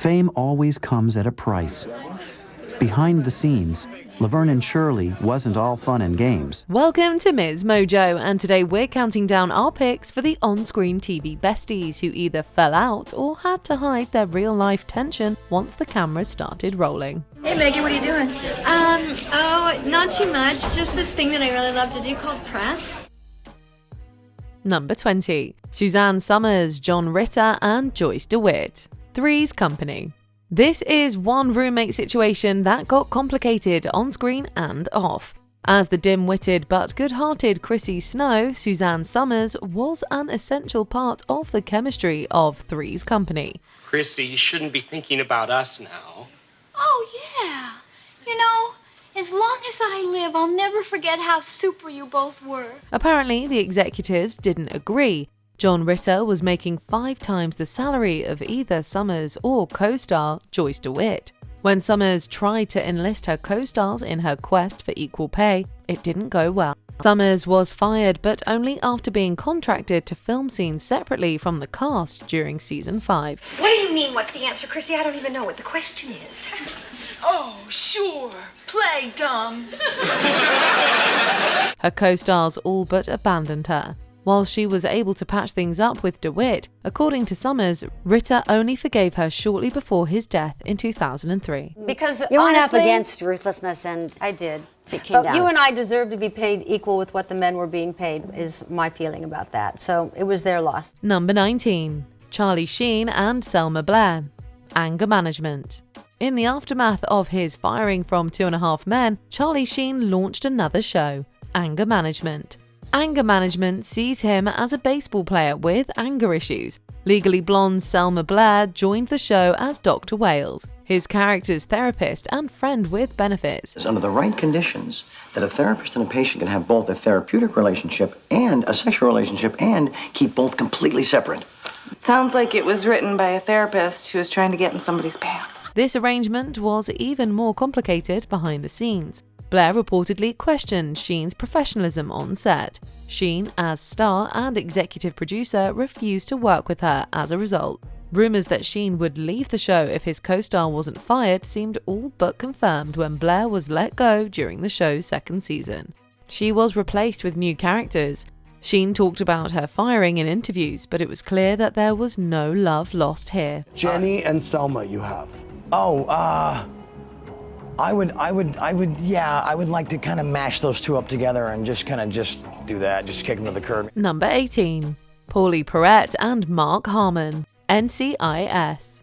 Fame always comes at a price. Behind the scenes, Laverne Shirley wasn't all fun and games. Welcome to MsMojo, and today we're counting down our picks for the on-screen TV besties who either fell out or had to hide their real-life tension once the cameras started rolling. Hey Maggie, what are you doing? Not too much. Just this thing that I really love to do called press. Number 20. Suzanne Somers, John Ritter, and Joyce DeWitt. Three's Company. This is one roommate situation that got complicated on screen and off. As the dim-witted but good-hearted Chrissy Snow, Suzanne Somers was an essential part of the chemistry of Three's Company. Chrissy, you shouldn't be thinking about us now. Oh, yeah. You know, as long as I live, I'll never forget how super you both were. Apparently, the executives didn't agree. John Ritter was making 5 times the salary of either Somers or co-star Joyce DeWitt. When Somers tried to enlist her co-stars in her quest for equal pay, it didn't go well. Somers was fired, but only after being contracted to film scenes separately from the cast during season 5. What do you mean, what's the answer, Chrissy? I don't even know what the question is. Oh, sure. Play dumb. Her co-stars all but abandoned her. While she was able to patch things up with DeWitt, according to Somers, Ritter only forgave her shortly before his death in 2003. Because you went honestly, up against ruthlessness, and I did. it came down. You and I deserve to be paid equal with what the men were being paid, is my feeling about that. So it was their loss. Number 19. Charlie Sheen and Selma Blair. Anger management. In the aftermath of his firing from 2.5 Men, Charlie Sheen launched another show, Anger Management. Anger Management sees him as a baseball player with anger issues. Legally Blonde's Selma Blair joined the show as Dr. Wales, his character's therapist and friend with benefits. It's under the right conditions that a therapist and a patient can have both a therapeutic relationship and a sexual relationship and keep both completely separate. Sounds like it was written by a therapist who was trying to get in somebody's pants. This arrangement was even more complicated behind the scenes. Blair reportedly questioned Sheen's professionalism on set. Sheen, as star and executive producer, refused to work with her as a result. Rumors that Sheen would leave the show if his co-star wasn't fired seemed all but confirmed when Blair was let go during the show's 2nd season. She was replaced with new characters. Sheen talked about her firing in interviews, but it was clear that there was no love lost here. Jenny and Selma you have. I would like to kind of mash those two up together and just do that, just kick them to the curb. Number 18. Paulie Perrette and Mark Harmon, NCIS.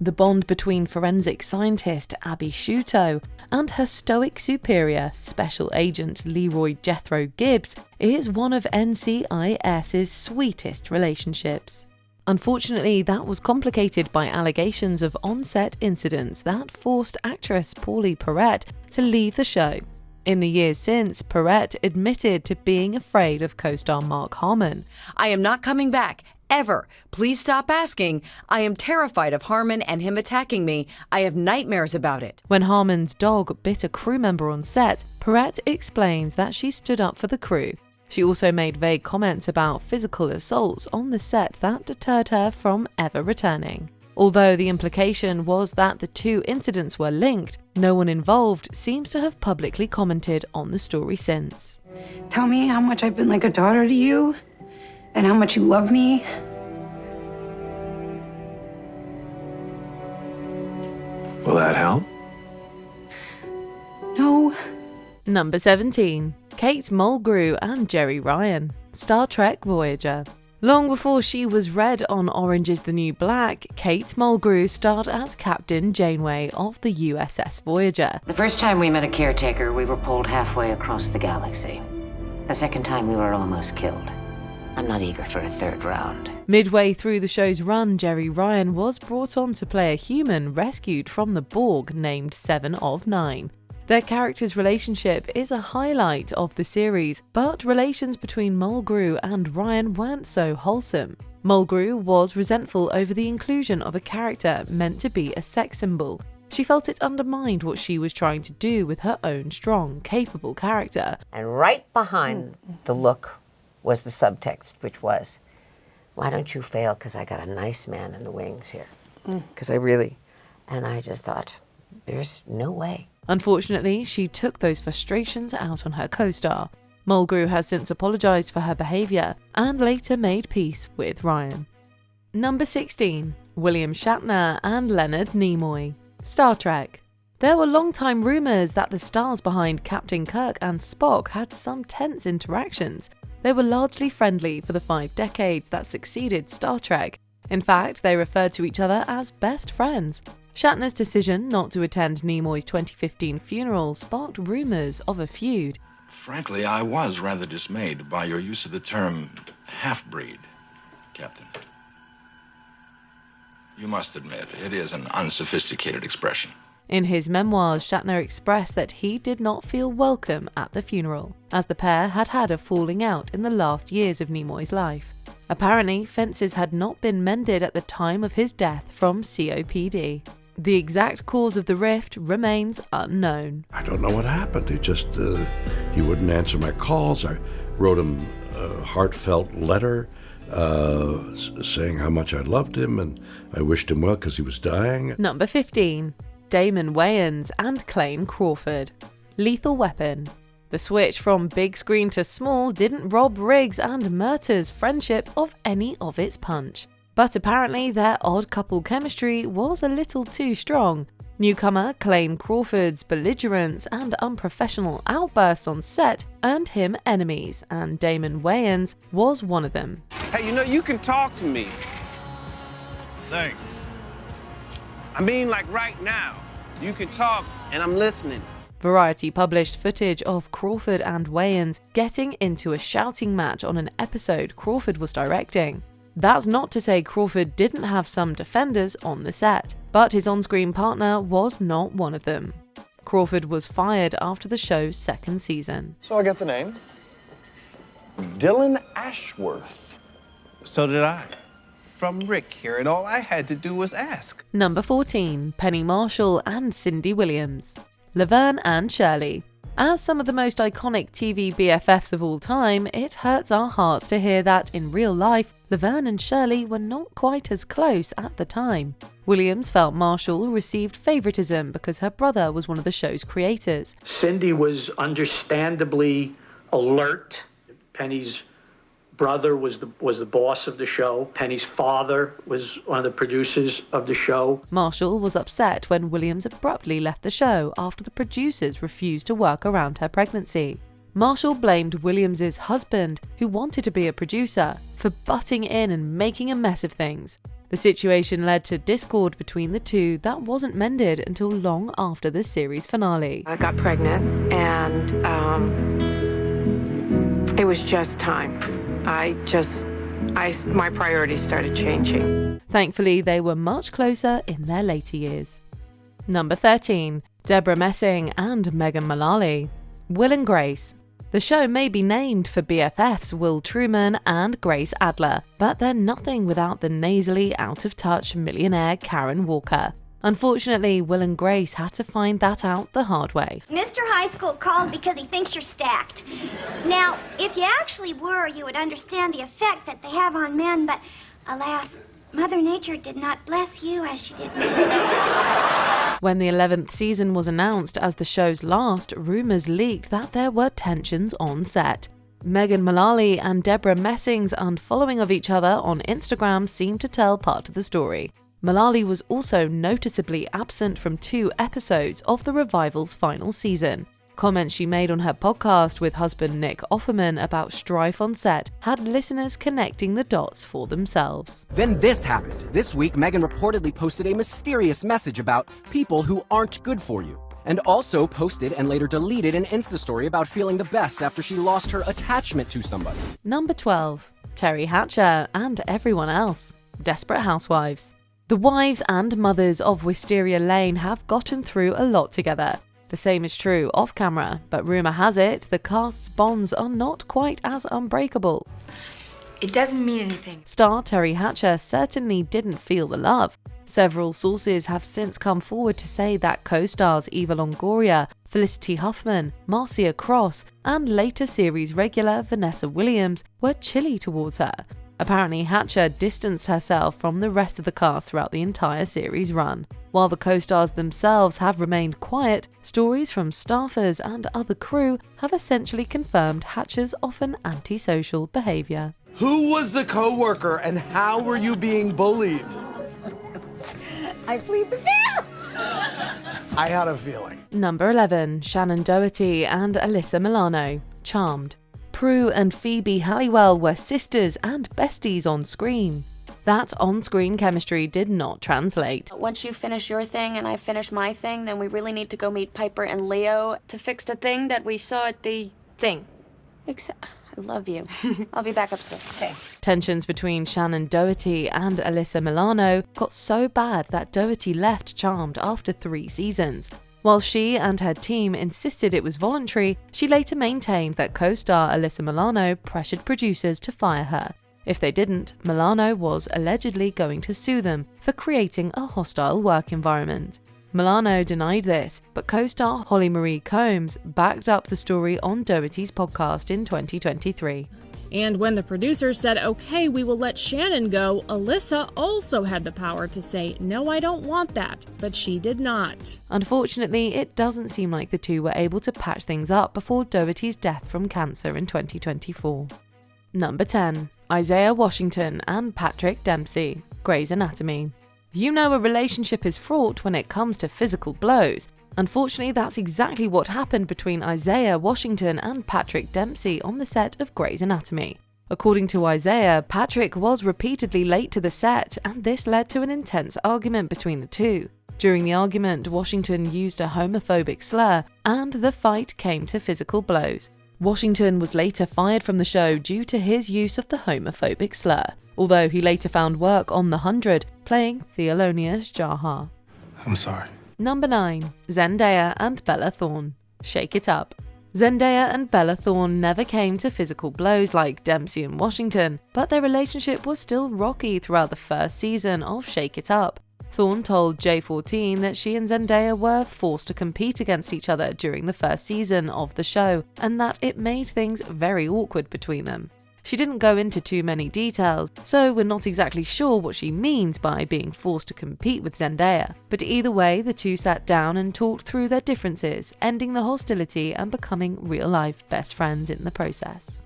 The bond between forensic scientist Abby Sciuto and her stoic superior, Special Agent Leroy Jethro Gibbs, is one of NCIS's sweetest relationships. Unfortunately, that was complicated by allegations of on-set incidents that forced actress Paulie Perrette to leave the show. In the years since, Perrette admitted to being afraid of co-star Mark Harmon. I am not coming back, ever. Please stop asking. I am terrified of Harmon and him attacking me. I have nightmares about it. When Harmon's dog bit a crew member on set, Perrette explains that she stood up for the crew. She also made vague comments about physical assaults on the set that deterred her from ever returning. Although the implication was that the two incidents were linked, no one involved seems to have publicly commented on the story since. Tell me how much I've been like a daughter to you, and how much you love me. Will that help? No. Number 17. Kate Mulgrew and Jerry Ryan, Star Trek Voyager. Long before she was red on Orange is the New Black, Kate Mulgrew starred as Captain Janeway of the USS Voyager. The first time we met a caretaker, we were pulled halfway across the galaxy. The second time, we were almost killed. I'm not eager for a 3rd round. Midway through the show's run, Jerry Ryan was brought on to play a human rescued from the Borg named 7 of 9. Their character's relationship is a highlight of the series, but relations between Mulgrew and Ryan weren't so wholesome. Mulgrew was resentful over the inclusion of a character meant to be a sex symbol. She felt it undermined what she was trying to do with her own strong, capable character. And right behind the look was the subtext, which was, why don't you fail because I got a nice man in the wings here? Because I really And I just thought, there's no way. Unfortunately, she took those frustrations out on her co-star. Mulgrew has since apologised for her behaviour and later made peace with Ryan. Number 16. William Shatner and Leonard Nimoy. Star Trek. There were long-time rumours that the stars behind Captain Kirk and Spock had some tense interactions. They were largely friendly for the 5 decades that succeeded Star Trek. In fact, they referred to each other as best friends. Shatner's decision not to attend Nimoy's 2015 funeral sparked rumours of a feud. Frankly, I was rather dismayed by your use of the term half-breed, Captain. You must admit, it is an unsophisticated expression. In his memoirs, Shatner expressed that he did not feel welcome at the funeral, as the pair had had a falling out in the last years of Nimoy's life. Apparently, fences had not been mended at the time of his death from COPD. The exact cause of the rift remains unknown. I don't know what happened. He wouldn't answer my calls. I wrote him a heartfelt letter saying how much I loved him and I wished him well because he was dying. Number 15. Damon Wayans and Clayne Crawford. Lethal Weapon. The switch from big screen to small didn't rob Riggs and Murtaugh's friendship of any of its punch. But apparently their odd couple chemistry was a little too strong. Newcomer Clayne Crawford's belligerence and unprofessional outbursts on set earned him enemies, and Damon Wayans was one of them. Hey, you can talk to me. Thanks. I mean, like right now. You can talk, and I'm listening. Variety published footage of Crawford and Wayans getting into a shouting match on an episode Crawford was directing. That's not to say Crawford didn't have some defenders on the set, but his on-screen partner was not one of them. Crawford was fired after the show's 2nd season. So I got the name. Dylan Ashworth. So did I. From Rick here, and all I had to do was ask. Number 14. Penny Marshall and Cindy Williams. Laverne and Shirley. As some of the most iconic TV BFFs of all time, it hurts our hearts to hear that in real life, Laverne and Shirley were not quite as close at the time. Williams felt Marshall received favoritism because her brother was one of the show's creators. Cindy was understandably alert. Penny's brother was the boss of the show. Penny's father was one of the producers of the show. Marshall was upset when Williams abruptly left the show after the producers refused to work around her pregnancy. Marshall blamed Williams's husband, who wanted to be a producer, for butting in and making a mess of things. The situation led to discord between the two that wasn't mended until long after the series finale. I got pregnant, and it was just time. My priorities started changing. Thankfully, they were much closer in their later years. Number 13. Deborah Messing and Megan Mullally. Will and Grace. The show may be named for BFFs Will Truman and Grace Adler, but they're nothing without the nasally, out-of-touch millionaire Karen Walker. Unfortunately, Will and Grace had to find that out the hard way. Mr. High School called because he thinks you're stacked. Now, if you actually were, you would understand the effect that they have on men, but alas, Mother Nature did not bless you as she did me. When the 11th season was announced as the show's last, rumours leaked that there were tensions on set. Megan Mullally and Deborah Messing's unfollowing of each other on Instagram seemed to tell part of the story. Mullally was also noticeably absent from 2 episodes of the revival's final season. Comments she made on her podcast with husband Nick Offerman about strife on set had listeners connecting the dots for themselves. Then this happened. This week, Megan reportedly posted a mysterious message about people who aren't good for you, and also posted and later deleted an Insta story about feeling the best after she lost her attachment to somebody. Number 12. Terry Hatcher and everyone else. Desperate Housewives. The wives and mothers of Wisteria Lane have gotten through a lot together. The same is true off camera, but rumour has it the cast's bonds are not quite as unbreakable. It doesn't mean anything. Star Terry Hatcher certainly didn't feel the love. Several sources have since come forward to say that co-stars Eva Longoria, Felicity Huffman, Marcia Cross, and later series regular Vanessa Williams were chilly towards her. Apparently, Hatcher distanced herself from the rest of the cast throughout the entire series run. While the co-stars themselves have remained quiet, stories from staffers and other crew have essentially confirmed Hatcher's often antisocial behaviour. Who was the co-worker and how were you being bullied? I plead the fifth. I had a feeling. Number 11. Shannon Doherty and Alyssa Milano. Charmed. Prue and Phoebe Halliwell were sisters and besties on screen. That on-screen chemistry did not translate. Once you finish your thing and I finish my thing, then we really need to go meet Piper and Leo to fix the thing that we saw at the thing. I love you. I'll be back upstairs. Okay. Tensions between Shannon Doherty and Alyssa Milano got so bad that Doherty left Charmed after 3 seasons. While she and her team insisted it was voluntary, she later maintained that co-star Alyssa Milano pressured producers to fire her. If they didn't, Milano was allegedly going to sue them for creating a hostile work environment. Milano denied this, but co-star Holly Marie Combs backed up the story on Doherty's podcast in 2023. And when the producers said, okay, we will let Shannon go, Alyssa also had the power to say, no, I don't want that, but she did not. Unfortunately, it doesn't seem like the two were able to patch things up before Doherty's death from cancer in 2024. Number 10. Isaiah Washington and Patrick Dempsey. Grey's Anatomy. You know a relationship is fraught when it comes to physical blows. Unfortunately, that's exactly what happened between Isaiah Washington and Patrick Dempsey on the set of Grey's Anatomy. According to Isaiah, Patrick was repeatedly late to the set, and this led to an intense argument between the two. During the argument, Washington used a homophobic slur, and the fight came to physical blows. Washington was later fired from the show due to his use of the homophobic slur, although he later found work on The 100, playing Thelonious Jaha. I'm sorry. Number 9. Zendaya and Bella Thorne. Shake It Up. Zendaya and Bella Thorne never came to physical blows like Dempsey and Washington, but their relationship was still rocky throughout the first season of Shake It Up. Thorne told J14 that she and Zendaya were forced to compete against each other during the first season of the show, and that it made things very awkward between them. She didn't go into too many details, so we're not exactly sure what she means by being forced to compete with Zendaya. But either way, the two sat down and talked through their differences, ending the hostility and becoming real-life best friends in the process.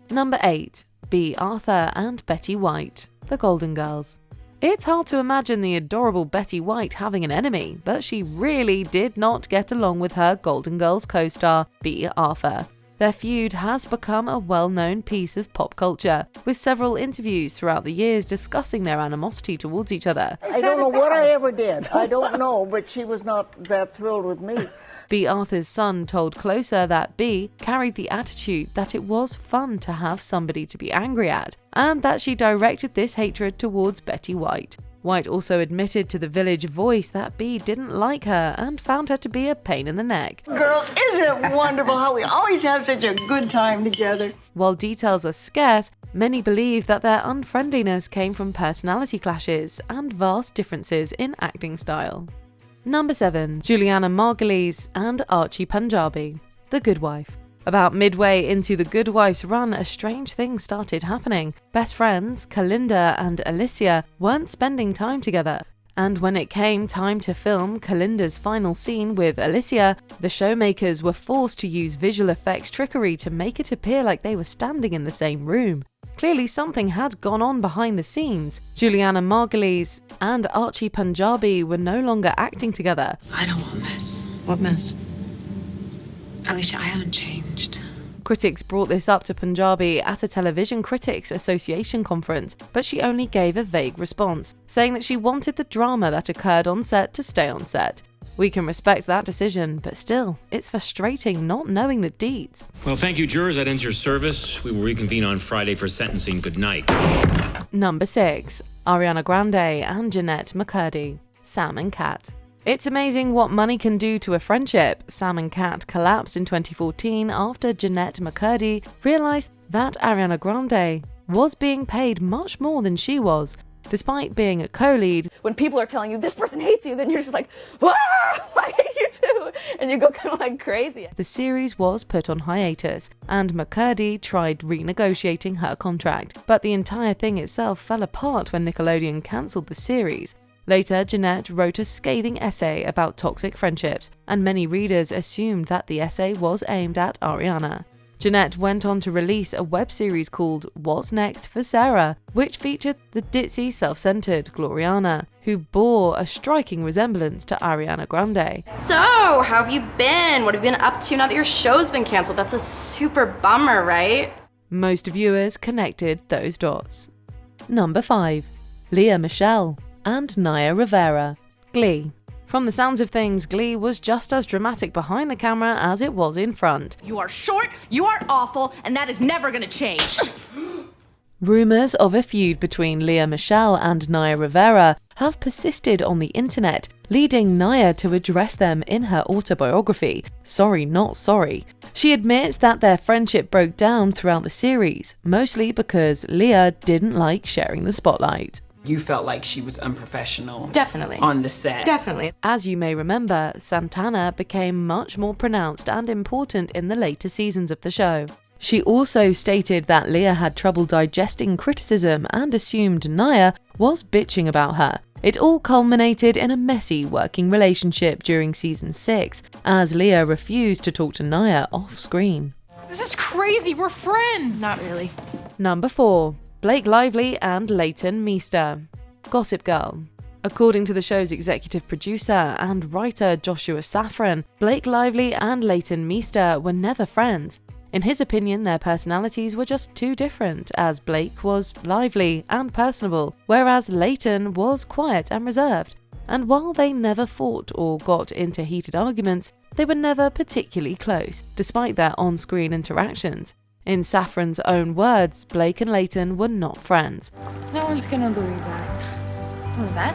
Number 8. Bea Arthur and Betty White. The Golden Girls. It's hard to imagine the adorable Betty White having an enemy, but she really did not get along with her Golden Girls co-star, Bea Arthur. Their feud has become a well-known piece of pop culture, with several interviews throughout the years discussing their animosity towards each other. I don't know what I ever did. I don't know, but she was not that thrilled with me. Bea Arthur's son told Closer that Bea carried the attitude that it was fun to have somebody to be angry at, and that she directed this hatred towards Betty White. White also admitted to the Village Voice that Bea didn't like her and found her to be a pain in the neck. Girls, isn't it wonderful how we always have such a good time together? While details are scarce, many believe that their unfriendliness came from personality clashes and vast differences in acting style. Number 7. Juliana Margulies and Archie Punjabi. The Good Wife. About midway into The Good Wife's run, a strange thing started happening. Best friends, Kalinda and Alicia, weren't spending time together. And when it came time to film Kalinda's final scene with Alicia, the showmakers were forced to use visual effects trickery to make it appear like they were standing in the same room. Clearly something had gone on behind the scenes. Juliana Margulies and Archie Punjabi were no longer acting together. I don't want mess. What mess? Alicia, I haven't changed. Critics brought this up to Punjabi at a Television Critics Association conference, but she only gave a vague response, saying that she wanted the drama that occurred on set to stay on set. We can respect that decision, but still, it's frustrating not knowing the deets. Well, thank you, jurors. That ends your service. We will reconvene on Friday for sentencing. Good night. Number 6. Ariana Grande and Jeanette McCurdy. Sam and Cat. It's amazing what money can do to a friendship. Sam and Cat collapsed in 2014 after Jeanette McCurdy realized that Ariana Grande was being paid much more than she was, despite being a co-lead. When people are telling you, this person hates you, then you're just like, ah, I hate you too, and you go kind of like crazy. The series was put on hiatus, and McCurdy tried renegotiating her contract, but the entire thing itself fell apart when Nickelodeon cancelled the series. Later, Jeanette wrote a scathing essay about toxic friendships, and many readers assumed that the essay was aimed at Ariana. Jeanette went on to release a web series called What's Next for Sarah, which featured the ditzy, self-centered Gloriana, who bore a striking resemblance to Ariana Grande. So, how have you been? What have you been up to now that your show's been canceled? That's a super bummer, right? Most viewers connected those dots. Number 5. Lea Michele and Naya Rivera. Glee. From the sounds of things, Glee was just as dramatic behind the camera as it was in front. You are short, you are awful, and that is never gonna change. Rumours of a feud between Lea Michele and Naya Rivera have persisted on the internet, leading Naya to address them in her autobiography, Sorry Not Sorry. She admits that their friendship broke down throughout the series, mostly because Lea didn't like sharing the spotlight. You felt like she was unprofessional. Definitely. On the set. Definitely. As you may remember, Santana became much more pronounced and important in the later seasons of the show. She also stated that Lea had trouble digesting criticism and assumed Naya was bitching about her. It all culminated in a messy working relationship during season 6, as Lea refused to talk to Naya off-screen. This is crazy, we're friends! Not really. Number 4. Blake Lively and Leighton Meester. Gossip Girl. According to the show's executive producer and writer Joshua Safran, Blake Lively and Leighton Meester were never friends. In his opinion, their personalities were just too different, as Blake was lively and personable, whereas Leighton was quiet and reserved. And while they never fought or got into heated arguments, they were never particularly close, despite their on-screen interactions. In Safran's own words, Blake and Leighton were not friends. No one's gonna believe that. What, that?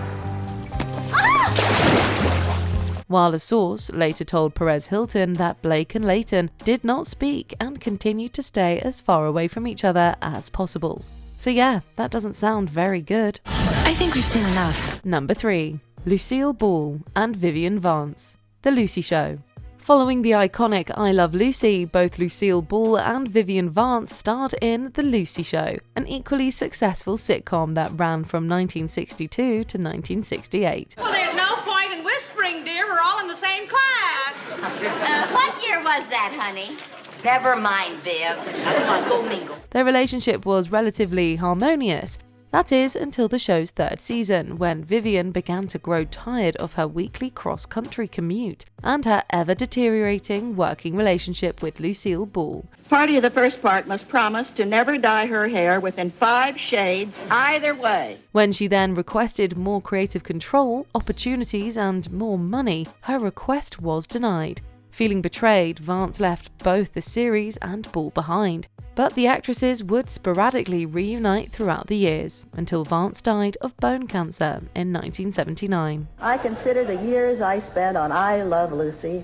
While a source later told Perez Hilton that Blake and Leighton did not speak and continued to stay as far away from each other as possible. So yeah, that doesn't sound very good. I think we've seen enough. Number 3. Lucille Ball and Vivian Vance. The Lucy Show. Following the iconic I Love Lucy, both Lucille Ball and Vivian Vance starred in The Lucy Show, an equally successful sitcom that ran from 1962 to 1968. Well, there's no point in whispering, dear. We're all in the same class. What year was that, honey? Never mind, Viv. Come on, go mingle. Their relationship was relatively harmonious. That is, until the show's 3rd season, when Vivian began to grow tired of her weekly cross-country commute and her ever-deteriorating working relationship with Lucille Ball. Party of the first part must promise to never dye her hair within 5 shades either way. When she then requested more creative control, opportunities, and more money, her request was denied. Feeling betrayed, Vance left both the series and Ball behind. But the actresses would sporadically reunite throughout the years, until Vance died of bone cancer in 1979. I consider the years I spent on I Love Lucy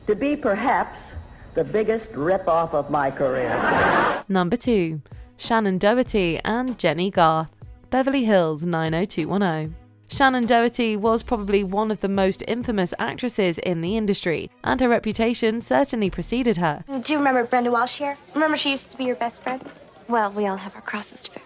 to be perhaps the biggest rip-off of my career. Number 2. Shannon Doherty and Jenny Garth. Beverly Hills 90210. Shannon Doherty was probably one of the most infamous actresses in the industry, and her reputation certainly preceded her. Do you remember Brenda Walsh here? Remember she used to be your best friend? Well, we all have our crosses to bear.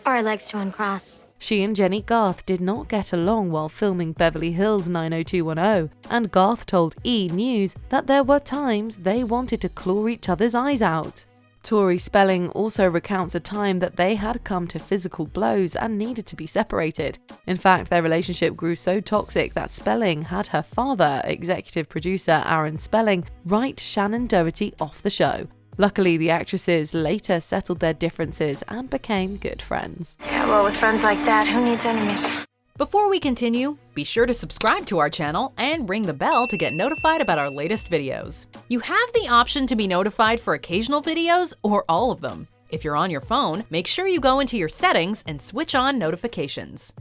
Or our legs to uncross. She and Jenny Garth did not get along while filming Beverly Hills 90210, and Garth told E! News that there were times they wanted to claw each other's eyes out. Tori Spelling also recounts a time that they had come to physical blows and needed to be separated. In fact, their relationship grew so toxic that Spelling had her father, executive producer Aaron Spelling, write Shannon Doherty off the show. Luckily, the actresses later settled their differences and became good friends. Yeah, well, with friends like that, who needs enemies? Before we continue, be sure to subscribe to our channel and ring the bell to get notified about our latest videos. You have the option to be notified for occasional videos or all of them. If you're on your phone, make sure you go into your settings and switch on notifications.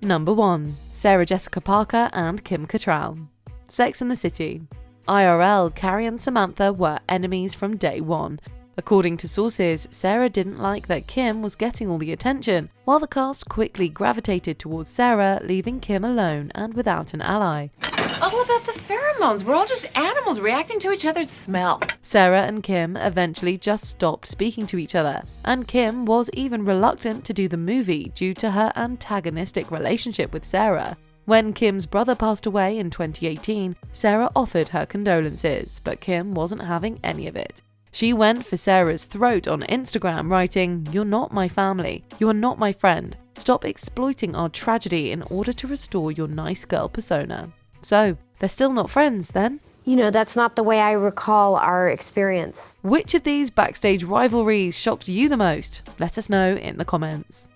Number 1. Sarah Jessica Parker and Kim Cattrall. Sex and the City. IRL, Carrie and Samantha were enemies from day one. According to sources, Sarah didn't like that Kim was getting all the attention, while the cast quickly gravitated towards Sarah, leaving Kim alone and without an ally. It's all about the pheromones. We're all just animals reacting to each other's smell. Sarah and Kim eventually just stopped speaking to each other, and Kim was even reluctant to do the movie due to her antagonistic relationship with Sarah. When Kim's brother passed away in 2018, Sarah offered her condolences, but Kim wasn't having any of it. She went for Sarah's throat on Instagram, writing, "You're not my family. You are not my friend. Stop exploiting our tragedy in order to restore your nice girl persona." So, they're still not friends then? You know, that's not the way I recall our experience. Which of these backstage rivalries shocked you the most? Let us know in the comments.